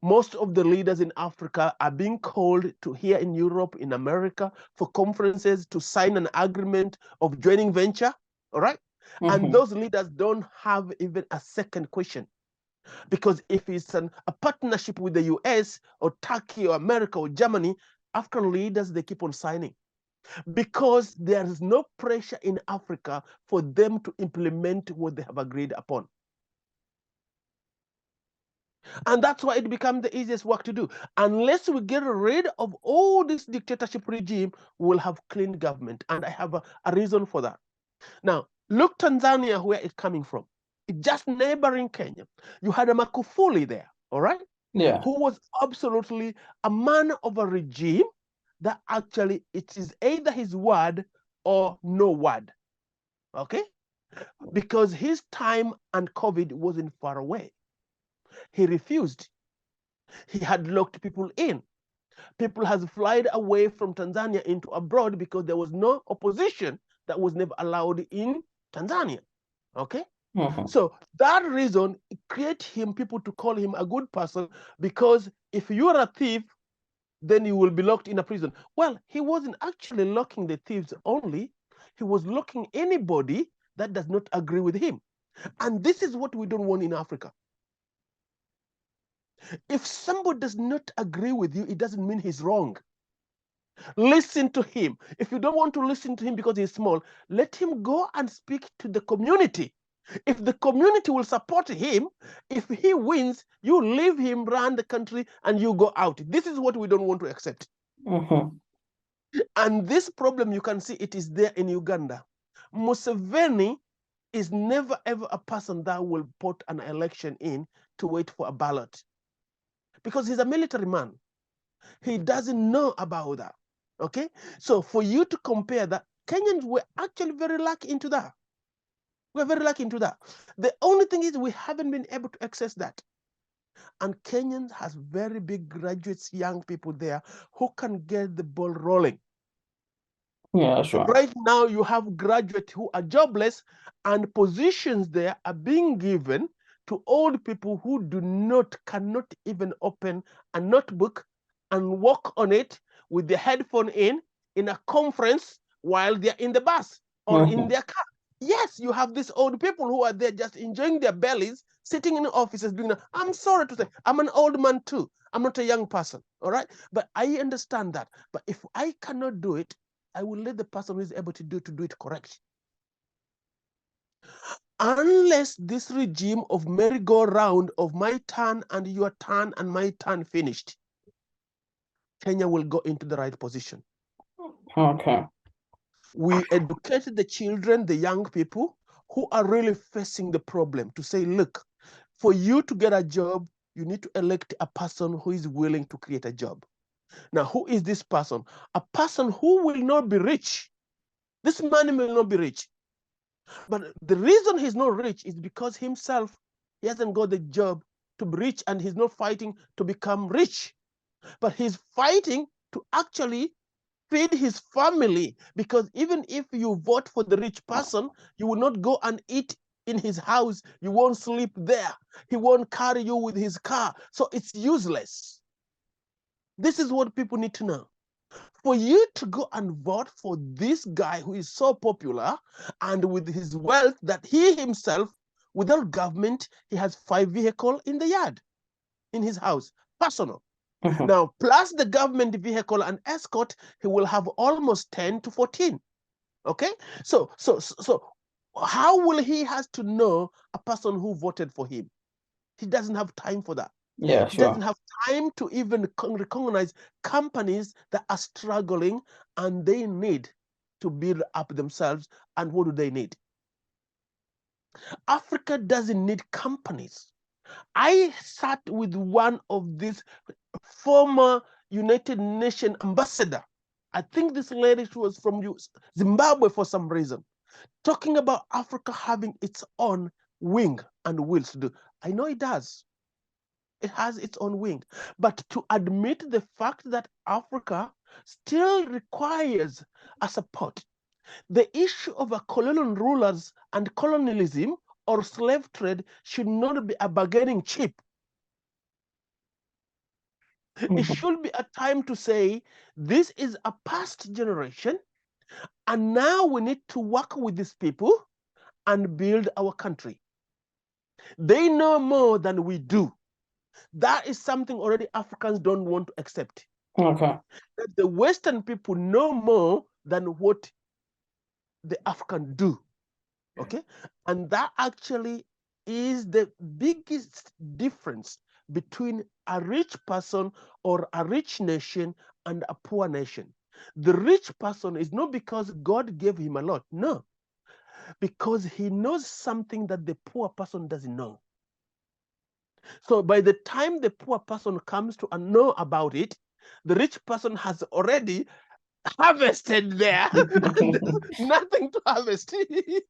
Most of the leaders in Africa are being called to here in Europe, in America, for conferences to sign an agreement of joining venture, all right? And those leaders don't have even a second question. Because if it's a partnership with the US or Turkey or America or Germany, African leaders, they keep on signing. Because there is no pressure in Africa for them to implement what they have agreed upon. And that's why it becomes the easiest work to do. Unless we get rid of all this dictatorship regime, we'll have clean government. And I have a reason for that. Now, look Tanzania, where it's coming from. It's just neighboring Kenya. You had a Magufuli there, all right? Yeah. Who was absolutely a man of a regime that actually it is either his word or no word, okay? Because his time and COVID wasn't far away. He refused. He had locked people in. People has flied away from Tanzania into abroad because there was no opposition that was never allowed in Tanzania, okay? So that reason create him people to call him a good person, because if you are a thief, then you will be locked in a prison. Well, he wasn't actually locking the thieves only. He was locking anybody that does not agree with him. And this is what we don't want in Africa. If somebody does not agree with you, it doesn't mean he's wrong. Listen to him. If you don't want to listen to him because he's small, let him go and speak to the community. If the community will support him, if he wins, you leave him run the country and you go out. This is what we don't want to accept. And this problem, you can see it is there in Uganda. Museveni is never ever a person that will put an election in to wait for a ballot, because he's a military man. He doesn't know about that. Okay, so for you to compare that, Kenyans were actually very lucky into that. We're very lucky into that. The only thing is we haven't been able to access that. And Kenyans has very big graduates, young people there who can get the ball rolling. Yeah, sure. Right now, you have graduates who are jobless, and positions there are being given to old people who cannot even open a notebook and work on it with the headphone in a conference while they're in the bus or in their car. Yes, you have these old people who are there just enjoying their bellies, sitting in offices doing that. I'm sorry to say, I'm an old man too. I'm not a young person, all right? But I understand that. But if I cannot do it, I will let the person who is able to do it correct. Unless this regime of merry-go-round of my turn and your turn and my turn finished, Kenya will go into the right position. Okay. We educated the children, the young people who are really facing the problem to say, look, for you to get a job, you need to elect a person who is willing to create a job. Now, who is this person? A person who will not be rich. This man will not be rich. But the reason he's not rich is because himself, he hasn't got the job to be rich, and he's not fighting to become rich. But he's fighting to actually feed his family, because even if you vote for the rich person, you will not go and eat in his house. You won't sleep there. He won't carry you with his car. So it's useless. This is what people need to know. For you to go and vote for this guy who is so popular and with his wealth that he himself, without government, he has 5 vehicles in the yard, in his house, personal. Now, plus the government vehicle and escort, he will have almost 10 to 14. Okay? So how will he has to know a person who voted for him? He doesn't have time for that. Yeah, He sure. doesn't have time to even recognize companies that are struggling and they need to build up themselves. And what do they need? Africa doesn't need companies. I sat with one of these former United Nations ambassador. I think this lady was from Zimbabwe for some reason, talking about Africa having its own wing and wheels to do. I know it does. It has its own wing. But to admit the fact that Africa still requires a support, the issue of a colonial rulers and colonialism or slave trade should not be a bargaining chip. It should be a time to say, this is a past generation, and now we need to work with these people and build our country. They know more than we do. That is something already Africans don't want to accept. Okay. That the Western people know more than what the African do. Okay? And that actually is the biggest difference between a rich person or a rich nation and a poor nation. The rich person is not because God gave him a lot. No. Because he knows something that the poor person doesn't know. So by the time the poor person comes to know about it, the rich person has already harvested there. Nothing to harvest. Okay,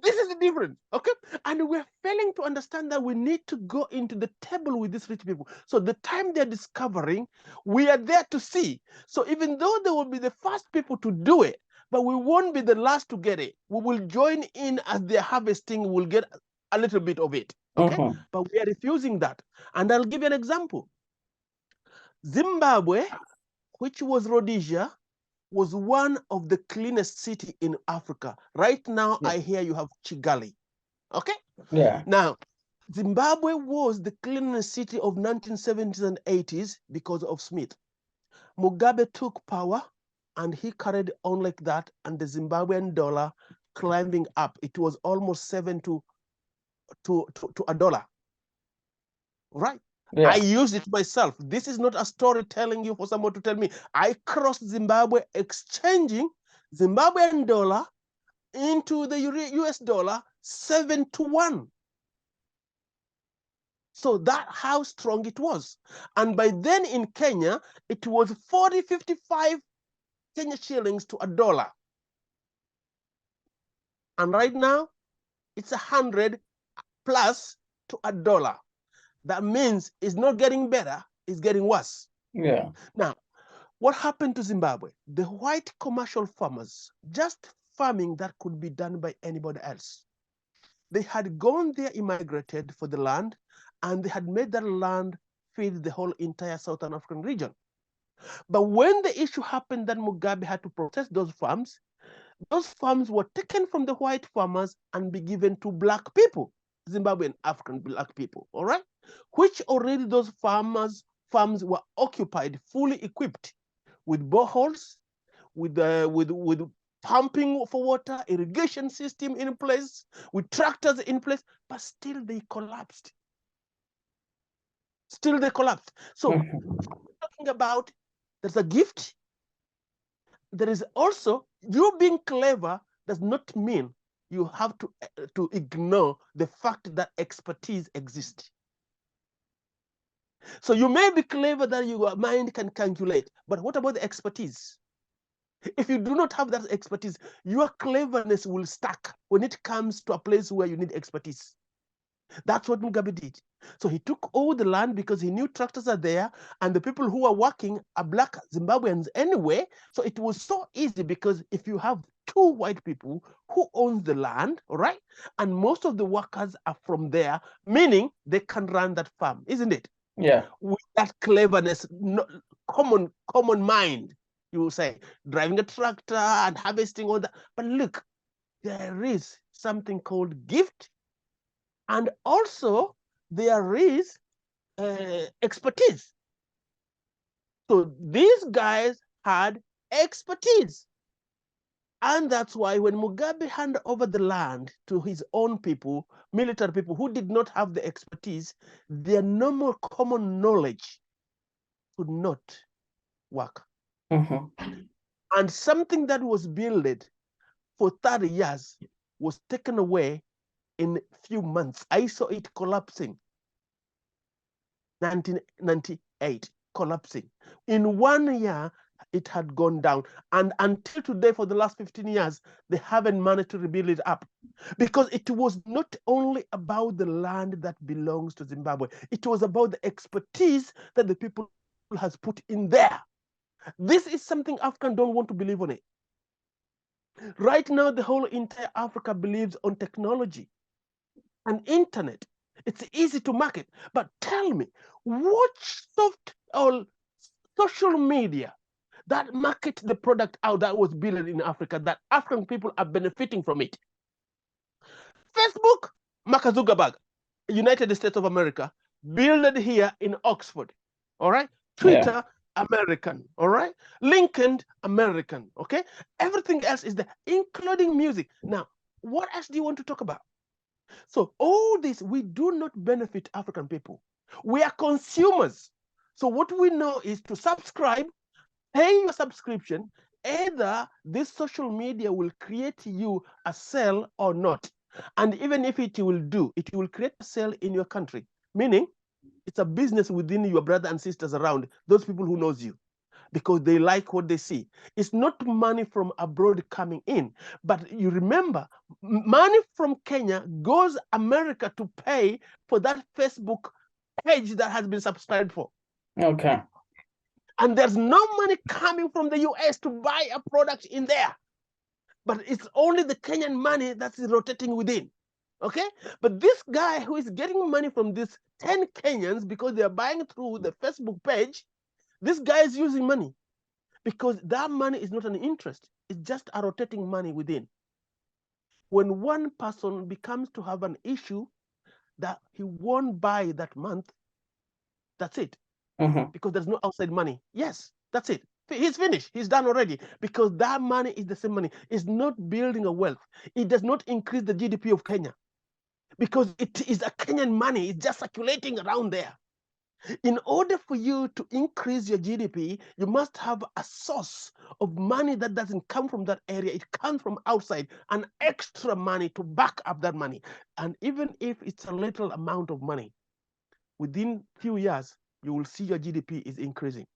this is the difference. Okay, and we're failing to understand that we need to go into the table with these rich people. So the time they're discovering, we are there to see. So even though they will be the first people to do it, but we won't be the last to get it. We will join in as they're harvesting. We'll get a little bit of it. Okay, but we are refusing that. And I'll give you an example. Zimbabwe, which was Rhodesia, was one of the cleanest city in Africa. Right now, I hear you have Kigali. Okay? Yeah. Now, Zimbabwe was the cleanest city of 1970s and 80s because of Smith. Mugabe took power and he carried on like that, and the Zimbabwean dollar climbing up. It was almost 7 to a dollar. Right? Yeah. I used it myself. This is not a story telling you for someone to tell me. I crossed Zimbabwe exchanging Zimbabwean dollar into the US dollar 7 to 1. So that's how strong it was. And by then in Kenya, it was 40, 55 Kenya shillings to a dollar. And right now, it's 100 plus to a dollar. That means it's not getting better, it's getting worse. Yeah. Now, what happened to Zimbabwe? The white commercial farmers, just farming that could be done by anybody else. They had gone there, immigrated for the land, and they had made that land feed the whole entire Southern African region. But when the issue happened that Mugabe had to protest those farms were taken from the white farmers and be given to black people, Zimbabwean African black people, all right? Which already those farms were occupied, fully equipped with boreholes, with pumping for water, irrigation system in place, with tractors in place, but still they collapsed. Still they collapsed. So talking about there's a gift. There is also, you being clever does not mean you have to ignore the fact that expertise exists. So you may be clever that your mind can calculate, but what about the expertise? If you do not have that expertise, your cleverness will stack when it comes to a place where you need expertise. That's what Mugabe did. So he took all the land because he knew tractors are there and the people who are working are black Zimbabweans anyway. So it was so easy because if you have two white people who own the land, all right, and most of the workers are from there, meaning they can run that farm, isn't it? Yeah. With that cleverness, common mind, you will say, driving a tractor and harvesting all that. But look, there is something called gift, and also there is expertise. So these guys had expertise. And that's why when Mugabe handed over the land to his own people, military people who did not have the expertise, their normal common knowledge could not work. And something that was built for 30 years was taken away in a few months. I saw it collapsing. 1998, collapsing. In 1 year, it had gone down. And until today, for the last 15 years, they haven't managed to rebuild it up. Because it was not only about the land that belongs to Zimbabwe, it was about the expertise that the people has put in there. This is something Africans don't want to believe on it. Right now, the whole entire Africa believes on technology and internet. It's easy to market. But tell me, what soft or social media that market the product out that was built in Africa, that African people are benefiting from it? Facebook, Mark Zuckerberg, United States of America, built here in Oxford. All right. Twitter, American. All right. LinkedIn, American. Okay. Everything else is there, including music. Now, what else do you want to talk about? So all this, we do not benefit African people. We are consumers. So what we know is to subscribe, pay your subscription. Either this social media will create you a sale or not. And even if it will do, it will create a sale in your country, meaning it's a business within your brother and sisters around, those people who knows you, because they like what they see. It's not money from abroad coming in, but you remember, money from Kenya goes America to pay for that Facebook page that has been subscribed for. Okay. And there's no money coming from the US to buy a product in there. But it's only the Kenyan money that's rotating within. Okay? But this guy who is getting money from these 10 Kenyans because they're buying through the Facebook page, this guy is using money because that money is not an interest. It's just a rotating money within. When one person becomes to have an issue that he won't buy that month, that's it. Because there's no outside money. Yes, that's it. He's finished. He's done already because that money is the same money. It's not building a wealth. It does not increase the GDP of Kenya because it is a Kenyan money. It's just circulating around there. In order for you to increase your GDP, you must have a source of money that doesn't come from that area. It comes from outside, an extra money to back up that money. And even if it's a little amount of money, within few years, you will see your GDP is increasing.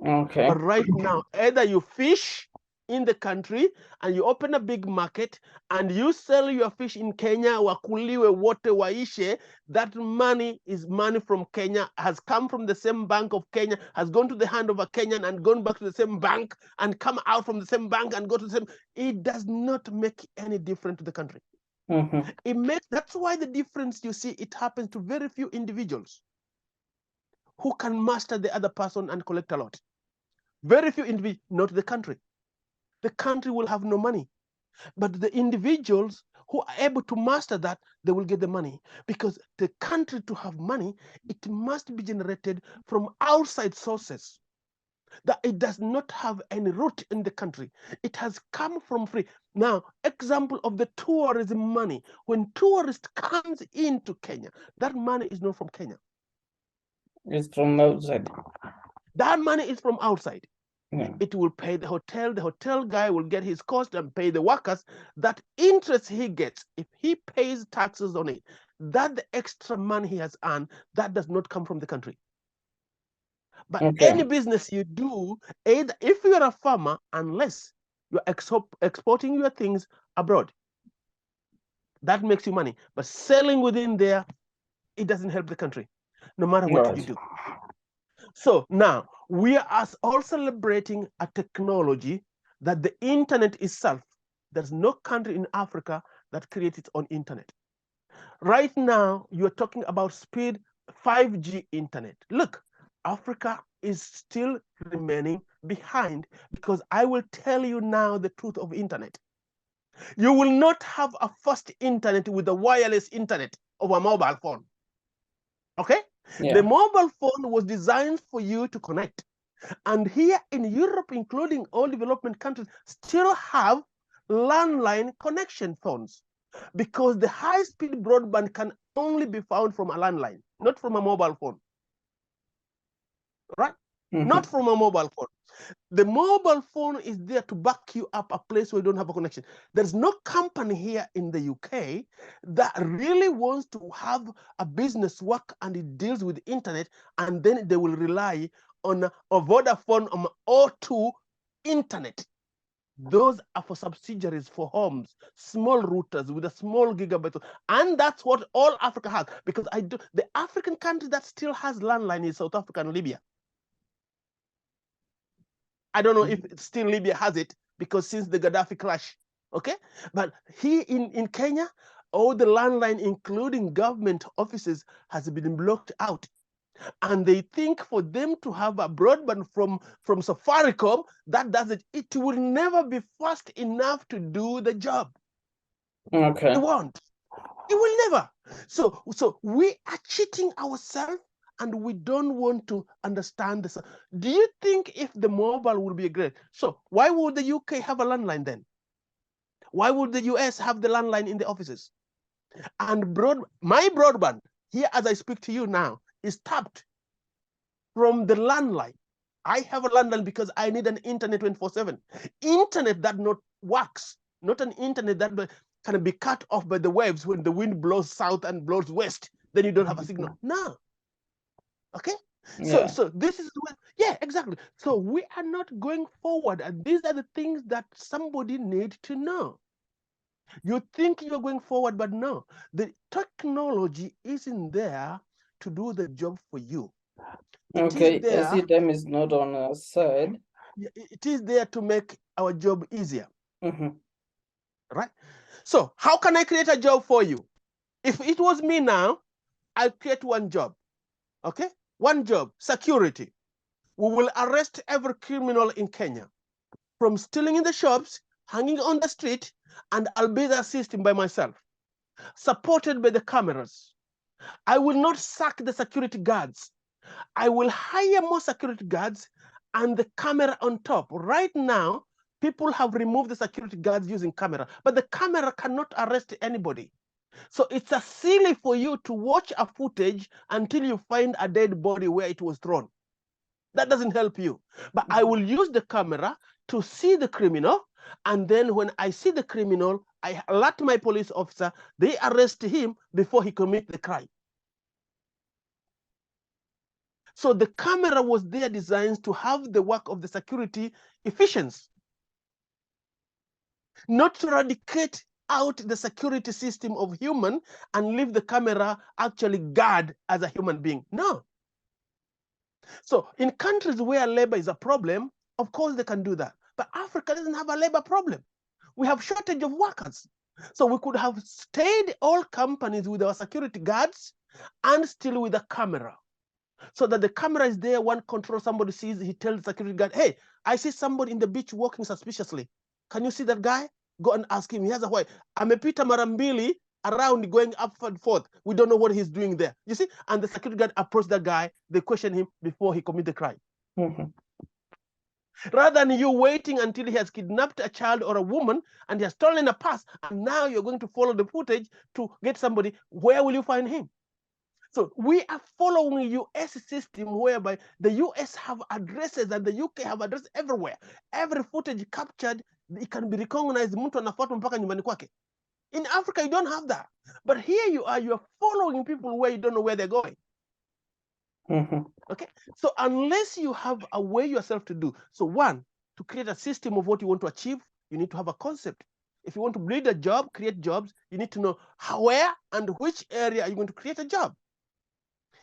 Okay. But right now, either you fish in the country and you open a big market and you sell your fish in Kenya, wakuliwe wote waishe, that money is money from Kenya, has come from the same bank of Kenya, has gone to the hand of a Kenyan and gone back to the same bank and come out from the same bank and go to the same. It does not make any difference to the country. It makes, that's why the difference you see, it happens to very few individuals who can master the other person and collect a lot. Very few individuals, not the country. The country will have no money. But the individuals who are able to master that, they will get the money. Because the country to have money, it must be generated from outside sources. That it does not have any root in the country. It has come from free. Now, example of the tourism money. When tourist comes into Kenya, that money is not from Kenya. It's from outside. That money is from outside. Yeah. It will pay the hotel guy will get his cost and pay the workers. That interest he gets, if he pays taxes on it, that the extra money he has earned, that does not come from the country. But any business you do, either if you're a farmer, unless you're exporting your things abroad, that makes you money. But selling within there, it doesn't help the country, no matter what you do. So now we are all celebrating a technology that the internet itself, there's no country in Africa that creates its own internet. Right now, you're talking about speed 5G internet. Look, Africa is still remaining behind because I will tell you now the truth of internet. You will not have a fast internet with a wireless internet of a mobile phone. Okay? Yeah. The mobile phone was designed for you to connect. And here in Europe, including all development countries, still have landline connection phones because the high-speed broadband can only be found from a landline, not from a mobile phone. Right? Not from a mobile phone. The mobile phone is there to back you up a place where you don't have a connection. There's no company here in the UK that really wants to have a business work and it deals with the internet, and then they will rely on a Vodafone or O2 internet. Those are for subsidiaries for homes, small routers with a small gigabyte. And that's what all Africa has. Because the African country that still has landline is South Africa and Libya. I don't know if still Libya has it, because since the Gaddafi clash, okay? But here in Kenya, all the landline, including government offices, has been blocked out. And they think for them to have a broadband from Safaricom, that does it. It will never be fast enough to do the job. Okay. It won't. It will never. So we are cheating ourselves, and we don't want to understand this. Do you think if the mobile will be great? So why would the UK have a landline then? Why would the US have the landline in the offices? And my broadband here, as I speak to you now, is tapped from the landline. I have a landline because I need an internet 24/7. Internet that not works, not an internet that can be cut off by the waves when the wind blows south and blows west. Then you don't have a signal. No. Okay. Yeah. So this is yeah, exactly. So we are not going forward, and these are the things that somebody needs to know. You think you're going forward, but no, the technology isn't there to do the job for you. Okay, I see time is not on our side. It is there to make our job easier. Mm-hmm. Right? So how can I create a job for you? If it was me now, I'll create one job. Okay? One job, security. We will arrest every criminal in Kenya, from stealing in the shops, hanging on the street, and I'll be the system by myself, supported by the cameras. I will not sack the security guards. I will hire more security guards and the camera on top. Right now, people have removed the security guards using camera, but the camera cannot arrest anybody. So it's a silly for you to watch a footage until you find a dead body where it was thrown. That doesn't help you. But I will use the camera to see the criminal, and then when I see the criminal, I alert my police officer, they arrest him before he commits the crime. So the camera was there designed to have the work of the security efficiency, not to eradicate out the security system of human and leave the camera actually guard as a human being. No. So in countries where labor is a problem, of course they can do that. But Africa doesn't have a labor problem. We have shortage of workers. So we could have stayed all companies with our security guards and still with a camera. So that the camera is there, one control, somebody sees, he tells the security guard, hey, I see somebody in the beach walking suspiciously. Can you see that guy? Go and ask him. He has a white. Amepita mara mbili around going up and forth. We don't know what he's doing there. You see? And the security guard approached that guy. They question him before he commit the crime. Mm-hmm. Rather than you waiting until he has kidnapped a child or a woman and he has stolen a purse, and now you're going to follow the footage to get somebody, where will you find him? So we are following US system whereby the US have addresses and the UK have addresses everywhere. Every footage captured, it can be recognized. Mtu anafuatwa mpaka nyumbani kwake. In Africa, you don't have that. But here you are following people where you don't know where they're going. Mm-hmm. Okay. So unless you have a way yourself to do, so one, to create a system of what you want to achieve, you need to have a concept. If you want to build a job, create jobs, you need to know where and which area are you going to create a job.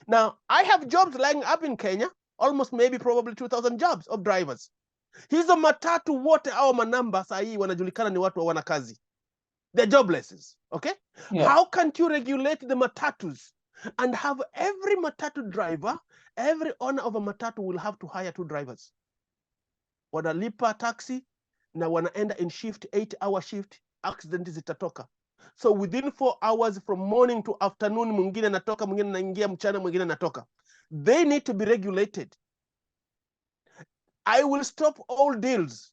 Now, I have jobs lying up in Kenya, almost maybe probably 2,000 jobs of drivers. Hizo matatu wote au manamba sahi wanajulikana ni watu wana kazi. They're jobless, okay? Yeah. How can't you regulate the matatus and have every matatu driver, every owner of a matatu will have to hire 2 drivers. Wanalipa taxi na wanaenda in shift, 8-hour shift, accident zitatoka. So within 4 hours from morning to afternoon, mwingine natoka, mwingine naingia mchana, mwingine natoka. They need to be regulated. I will stop all deals.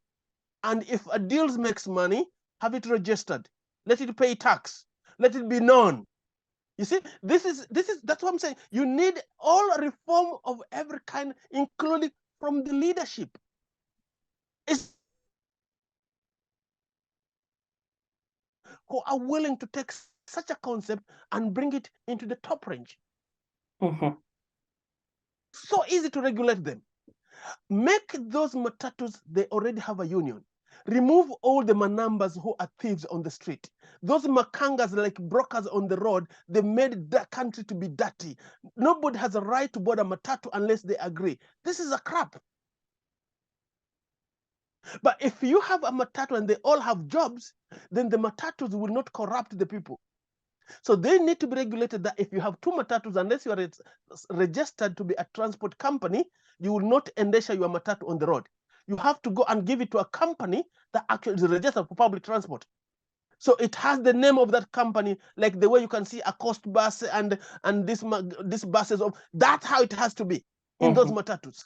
And if a deal makes money, have it registered. Let it pay tax. Let it be known. You see, that's what I'm saying. You need all reform of every kind, including from the leadership. Who are willing to take such a concept and bring it into the top range. Mm-hmm. So easy to regulate them. Make those matatus, they already have a union. Remove all the manambas who are thieves on the street. Those makangas, like brokers on the road, they made that country to be dirty. Nobody has a right to board a matatu unless they agree. This is a crap. But if you have a matatu and they all have jobs, then the matatus will not corrupt the people. So they need to be regulated that if you have 2 matatus, unless you are registered to be a transport company, you will not endesha your matatu on the road. You have to go and give it to a company that actually is registered for public transport. So it has the name of that company, like the way you can see a coast bus and this buses of, that's how it has to be in those matatus.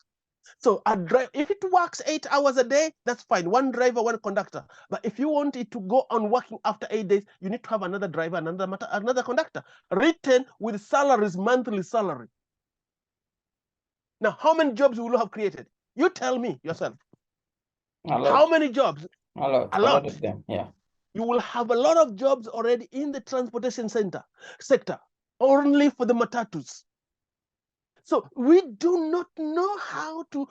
So a drive, if it works 8 hours a day, that's fine. One driver, one conductor. But if you want it to go on working after 8 days, you need to have another driver, another conductor, written with salaries, monthly salary. Now, how many jobs will you have created? You tell me yourself. How many jobs? A lot of them, yeah. You will have a lot of jobs already in the transportation sector, only for the matatus. So we do not know how to